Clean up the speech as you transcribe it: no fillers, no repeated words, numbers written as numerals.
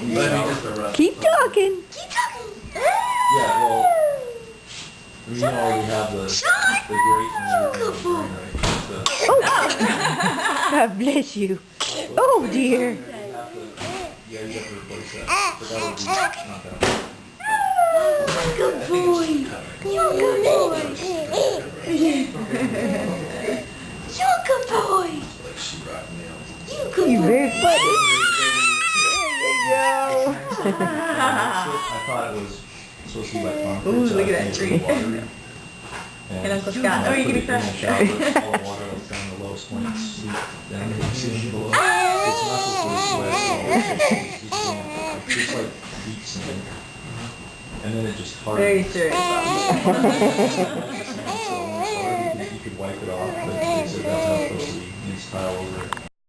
Keep talking. Keep talking. Yeah, well, you already have the grate and everything, right? Oh, God bless you. Oh, dear. Yeah, you have to replace that. But that would be not that much. Good boy. You're a good boy. You're a good boy. You're a good You're boy. very funny. There you go. I thought it was supposed to be like concrete. Ooh, so look I at that think it was tree. water. And Uncle And Scott, I oh, you're put gonna it in the cry. shower, all the water like down the lowest point, seep down to the ceiling below. It's not supposed to be wet at all. It's just damp. It's just like deep sand. And then it just hardens. Very serious about it.